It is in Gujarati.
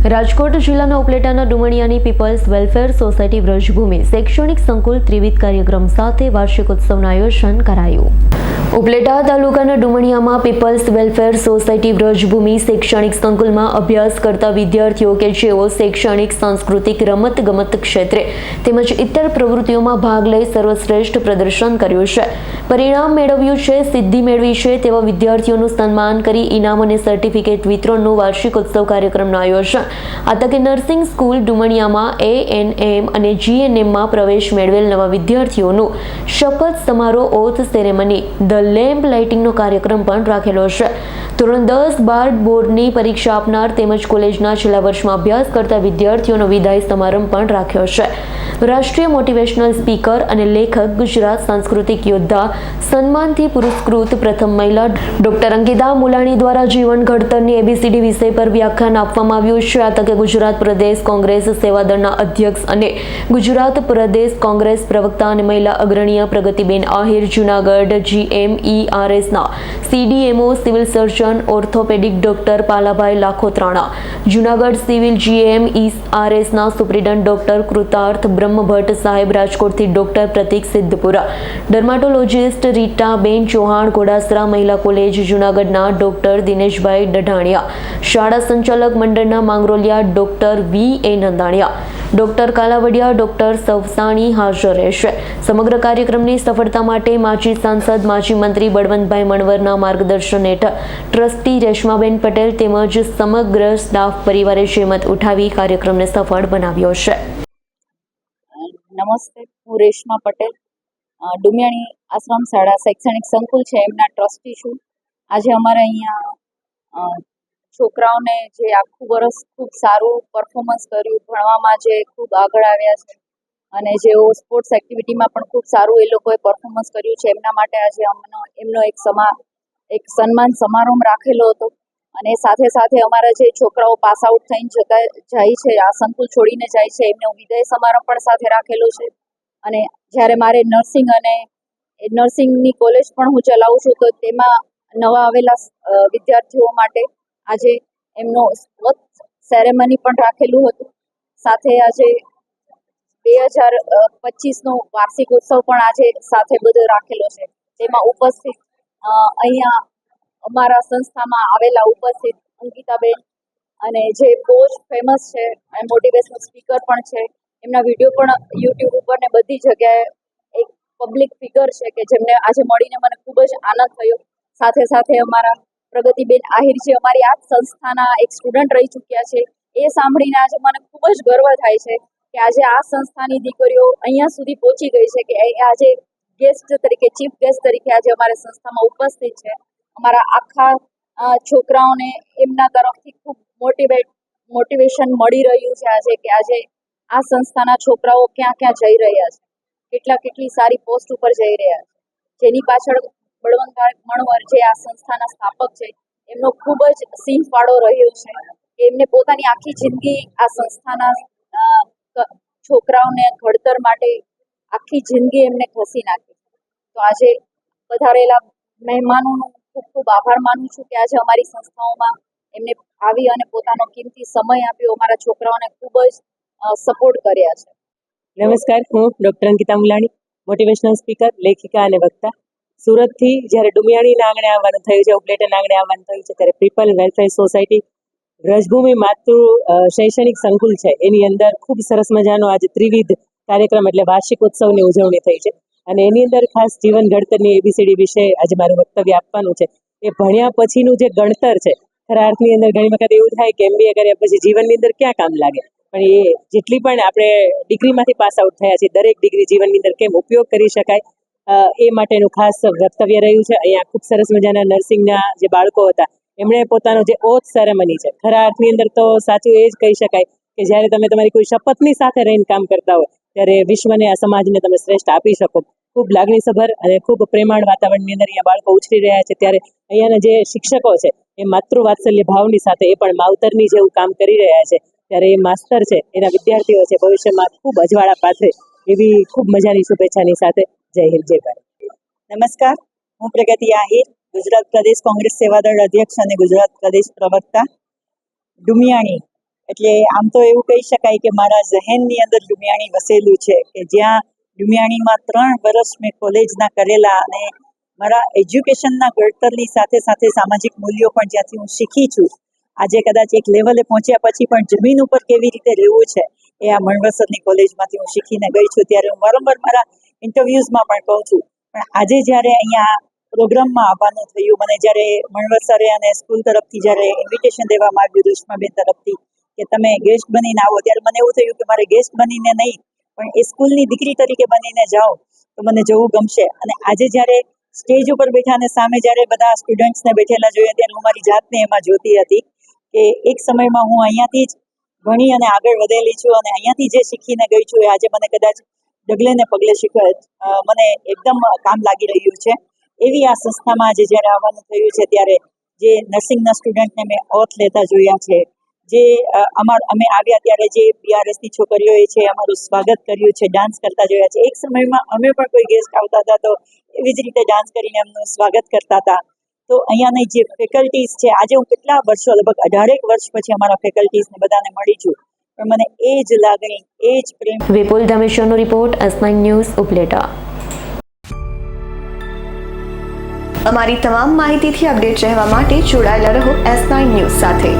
રાજકોટ જિલ્લાના ઉપલેટાના ડુમણિયાની પીપલ્સ વેલફેર સોસાયટી વ્રજભૂમિ શૈક્ષણિક સંકુલ ત્રિવિધ કાર્યક્રમ સાથે વાર્ષિકોત્સવનું આયોજન કરાયું. ઉપલેટા તાલુકાના ડુમણિયામાં પીપલ્સ વેલફેર સોસાયટી વ્રજભૂમિ શૈક્ષણિક સંકુલમાં અભ્યાસ કરતા વિદ્યાર્થીઓ કે જેઓ શૈક્ષણિક, સાંસ્કૃતિક, રમત-ગમત ક્ષેત્રે તેમજ ઇતર પ્રવૃત્તિઓમાં ભાગ લઈ સર્વશ્રેષ્ઠ પ્રદર્શન કર્યું છે, પરિણામ મેળવ્યું છે, સિદ્ધિ મેળવી છે તેવા વિદ્યાર્થીઓનું સન્માન કરી ઇનામ અને સર્ટિફિકેટ વિતરણનું વાર્ષિકોત્સવ કાર્યક્રમનું આયોજન. આ તકે નર્સિંગ સ્કૂલ ડુમણિયામાં ANM અને GNMમાં પ્રવેશ મેળવેલ નવા વિદ્યાર્થીઓનું શપથ સમારોહ, ઓથ સેરેમની, ધ લેમ્પ લાઇટિંગનો કાર્યક્રમ પણ રાખેલો છે. ધોરણ 10-12 બોર્ડની પરીક્ષા આપનાર તેમજ કોલેજના છેલ્લા વર્ષમાં અભ્યાસ કરતા વિદ્યાર્થીઓનો વિદાય સમારંભ પણ રાખ્યો છે. રાષ્ટ્રીય મોટિવેશનલ સ્પીકર અને લેખક, ગુજરાત સાંસ્કૃતિક યોદ્ધા સન્માનથી પુરસ્કૃત પ્રથમ મહિલા ડોક્ટર અંકિતા મુલાણી દ્વારા જીવન ઘડતરની ABCD વિષય પર વ્યાખ્યાન આપવામાં આવ્યું છે. આ તકે ગુજરાત પ્રદેશ કોંગ્રેસ સેવાદળના અધ્યક્ષ અને ગુજરાત પ્રદેશ કોંગ્રેસ પ્રવક્તા અને મહિલા અગ્રણીય પ્રગતિબેન આહિર, જૂનાગઢ GMERSના CDMO civil surgeon orthopaedic doctor Palabhai Lakhotrana, Junagadh civil GMERSના સુપ્રિન્ટેન્ડન્ટ ડોક્ટર કૃતાર્થ બ્રહ્મભટ્ટ સાહેબ, રાજકોટથી ડોક્ટર પ્રતીક સિદ્ધપુરા, ડર્માટોલોજિસ્ટ રીટાબેન ચૌહાણ ઘોડાસરા મહિલા કોલેજ જૂનાગઢના ડોક્ટર દિનેશભાઈ ડઢાણિયા, શાળા સંચાલક મંડળના Mangroliya doctor VA Nandaniya, doctor Kalavadiya, doctor Savsani હાજર રહેશે. સમગ્ર કાર્યક્રમની સફળતા માટે માજી સાંસદ, માજી મંત્રી બળવંતભાઈ મણવરના માર્ગદર્શન હેઠળ ટ્રસ્ટી રેશમાબેન પટેલ તેમજ સમગ્ર સ્ટાફ પરિવારે જહેમત ઉઠાવી કાર્યક્રમને સફળ બનાવ્યો છે. નમસ્તે, હું રેશમા પટેલ, ડુમિયાણી આશ્રમ શાળા શૈક્ષણિક સંકુલ છે એમના ટ્રસ્ટી છું. આજે અમારે અહીંયા છોકરાઓને જે આખું વર્ષ ખૂબ સારું પરફોર્મન્સ કર્યું, ભણવામાં જે ખૂબ આગળ આવ્યા છે અને જેઓ સ્પોર્ટ્સ એક્ટિવિટીમાં પણ ખૂબ સારું એ લોકોએ પરફોર્મન્સ કર્યું છે, એમના માટે આજે એમનો એક સન્માન સમારંભ રાખેલો હતો. અને સાથે સાથે અમારા જે છોકરાઓ પાસ આઉટ થઈને જાય છે, આ સંકુલ છોડીને જાય છે, એમનો વિદાય સમારંભ પણ સાથે રાખેલો છે. અને જ્યારે મારે નર્સિંગની કોલેજ પણ હું ચલાવું છું, તો તેમાં નવા આવેલા વિદ્યાર્થીઓ માટે આજે એમનો સેરેમની પણ રાખેલું હતું. સાથે આજે 2025નો વાર્ષિક ઉત્સવ પણ આજે સાથે બધો રાખેલો છે. તેમાં ઉપસ્થિત અહીંયા અમારા સંસ્થામાં આવેલા ઉપસ્થિત અંકિતાબેન અને જે બહુ જ ફેમસ છે, મોટિવેશનલ સ્પીકર પણ છે, એમના વિડીયો પણ YouTube ઉપર ને બધી જગ્યાએ એક પબ્લિક ફિગર છે કે જેમને આજે મળીને મને ખૂબ જ આનંદ થયો. સાથે સાથે અમારા પ્રગતિબેન આહિર, જે અમારી આ સંસ્થાના એક સ્ટુડન્ટ રહી ચૂક્યા છે, એ સાંભળીને આજે મને ખૂબ જ ગર્વ થાય છે કે આજે આ સંસ્થાની દીકરીઓ અહીંયા સુધી પહોંચી ગઈ છે કે આજે ગેસ્ટ તરીકે, ચીફ ગેસ્ટ તરીકે આજે અમારી સંસ્થામાં ઉપસ્થિત છે. અમારા આખા છોકરાઓને એમના તરફથી ખૂબ મોટિવેશન મળી રહ્યું છે આજે કે આજે આ સંસ્થાના છોકરાઓ ક્યાં ક્યાં જઈ રહ્યા છે, કેટલી સારી પોસ્ટ ઉપર જઈ રહ્યા છે, જેની પાછળ બળવંતભાઈ મણવર, જે આ સંસ્થાના સ્થાપક છે, એમનો ખૂબ જ સિંહ ફાળો રહ્યો છે કે એમને પોતાની આખી જિંદગી આ સંસ્થાના છોકરાઓને ઘડતર માટે આખી જિંદગી એમને ઘસી નાખી. તો આજે પધારેલા મહેમાનોનું ખૂબ ખૂબ આભાર માનું છું કે આજે અમારી સંસ્થાઓમાં એમને આવી અને પોતાનો કિંમતી સમય આપ્યો, અમારા છોકરાઓને ખૂબ જ સપોર્ટ કર્યા છે. નમસ્કાર, હું doctor Ankita Mulani, motivational speaker, લેખિકા અને વક્તા. સુરતથી જ્યારે ડુમિયાણીના આંગણે આવવાનું થયું છે, ઉપલેટાના આંગણે આવવાનું થયું છે, ત્યારે પીપલ વેલફેર સોસાયટી વ્રજભૂમિ માતૃ શૈક્ષણિક સંકુલ છે, એની અંદર ખૂબ સરસ મજાનો આજે ત્રિવિધ કાર્યક્રમ એટલે વાર્ષિક ઉત્સવની ઉજવણી થઈ છે. અને એની અંદર ખાસ જીવન ઘડતરની ABCD વિશે આજે મારું વક્તવ્ય આપવાનું છે. એ ભણ્યા પછીનું જે ગણતર છે, ખરા અર્થની અંદર ઘણી વખત એવું થાય કે MBA કર્યા પછી જીવનની અંદર ક્યાં કામ લાગે, પણ એ જેટલી પણ આપણે ડિગ્રીમાંથી પાસ આઉટ થયા છીએ, દરેક ડિગ્રી જીવનની અંદર કેમ ઉપયોગ કરી શકાય, એ માટેનું ખાસ વક્તવ્ય રહ્યું છે. અહીંયા ખૂબ સરસ મજાના નર્સિંગના જે બાળકો હતા, એમણે પોતાનો જે ઓથ સેરેમની છે, ખરા અર્થની અંદર તો સાચું એ જ કહી શકાય કે જ્યારે તમે તમારી કોઈ શપથની સાથે રહીને કામ કરતા હોય, ત્યારે વિશ્વને, આ સમાજને તમે શ્રેષ્ઠ આપી શકો. ખૂબ લાગણીસભર અને ખૂબ પ્રેમાળ વાતાવરણની અંદર અહીંયા બાળકો ઉછરી રહ્યા છે. ત્યારે અહીંયાના જે શિક્ષકો છે, એ માતૃવાત્સલ્ય ભાવની સાથે એ પણ માવતરની જેવું કામ કરી રહ્યા છે. ત્યારે એ માસ્તર છે, એના વિદ્યાર્થીઓ છે, ભવિષ્યમાં ખૂબ અજવાળા પાથરે એવી ખૂબ મજાની શુભેચ્છાની સાથે જય હિન્દ, જય ભારત. નમસ્કાર, હું પ્રગતિ આહિર, ગુજરાત પ્રદેશ કોંગ્રેસ સેવાદળ અધ્યક્ષ અને ગુજરાત પ્રદેશ પ્રવક્તા. ડુમિયાણી એટલે આમ તો એવું કહી શકાય કે મારા ઝહેનની અંદર ડુમિયાણી વસેલું છે, કે જ્યાં ડુમિયાણીમાં 3 વર્ષ મેં કોલેજના કરેલા અને મારા એજ્યુકેશનના ઘડતરની સાથે સાથે સામાજિક મૂલ્યો પણ જ્યાંથી હું શીખી છું. આજે કદાચ એક લેવલે પહોંચ્યા પછી પણ જમીન ઉપર કેવી રીતે રહેવું છે એ આ મણવસરની કોલેજમાંથી હું શીખીને ગઈ છું. ત્યારે હું વારંવાર મારા ઇન્ટરવ્યૂઝમાં પણ કહું છું. પણ આજે જ્યારે અહીંયા પ્રોગ્રામમાં આવવાનું થયું, મને જ્યારે મણવસરે અને સ્કૂલ તરફથી જ્યારે ઇન્વિટેશન દેવામાં આવ્યું રેશમાબેન તરફથી કે તમે ગેસ્ટ બનીને આવો, ત્યારે મને એવું થયું કે મારે ગેસ્ટ બનીને નહીં પણ એ સ્કૂલની દીકરી તરીકે બનીને જાઓ તો મને જવું ગમશે. અને આજે જ્યારે સ્ટેજ ઉપર બેઠા અને સામે જ્યારે બધા સ્ટુડન્ટ્સને બેઠેલા જોયા ત્યારે હું મારી જાતને એમાં જોતી હતી કે એક સમયમાં હું અહીંયાથી જ ભણી અને આગળ વધેલી છું અને અહીંયાથી જે શીખીને ગઈ છું એ આજે મને કદાચ ડગલે ને પગલે મને એકદમ કામ લાગી રહ્યું છે. એવી આ સંસ્થામાં આજે જ્યારે આવવાનું થયું છે ત્યારે જે નર્સિંગના સ્ટુડન્ટને મેં ઓથ લેતા જોયા છે, જે અમે આવ્યા ત્યારે જે BRSની છોકરીઓએ છે અમારું સ્વાગત કર્યું છે, ડાન્સ કરતા જોયા છે. એક સમયમાં અમે પણ કોઈ ગેસ્ટ આવતા હતા તો એવી જ રીતે ડાન્સ કરીને એમનું સ્વાગત કરતા હતા. તો અહીંયાની જે ફેકલ્ટીઝ છે, આજે હું કેટલા વર્ષો લગભગ 18 વર્ષ પછી અમારા ફેકલ્ટીઝને બધાને મળી છું, પણ મને એ જ લાગણી, એ જ પ્રેમ. વિપુલ ધમેશ્વરનો રિપોર્ટ, S9 ન્યૂઝ, ઉપલેટા. અમારી તમામ માહિતીથી અપડેટ રહેવા માટે જોડાયેલા રહો S9 ન્યૂઝ સાથે.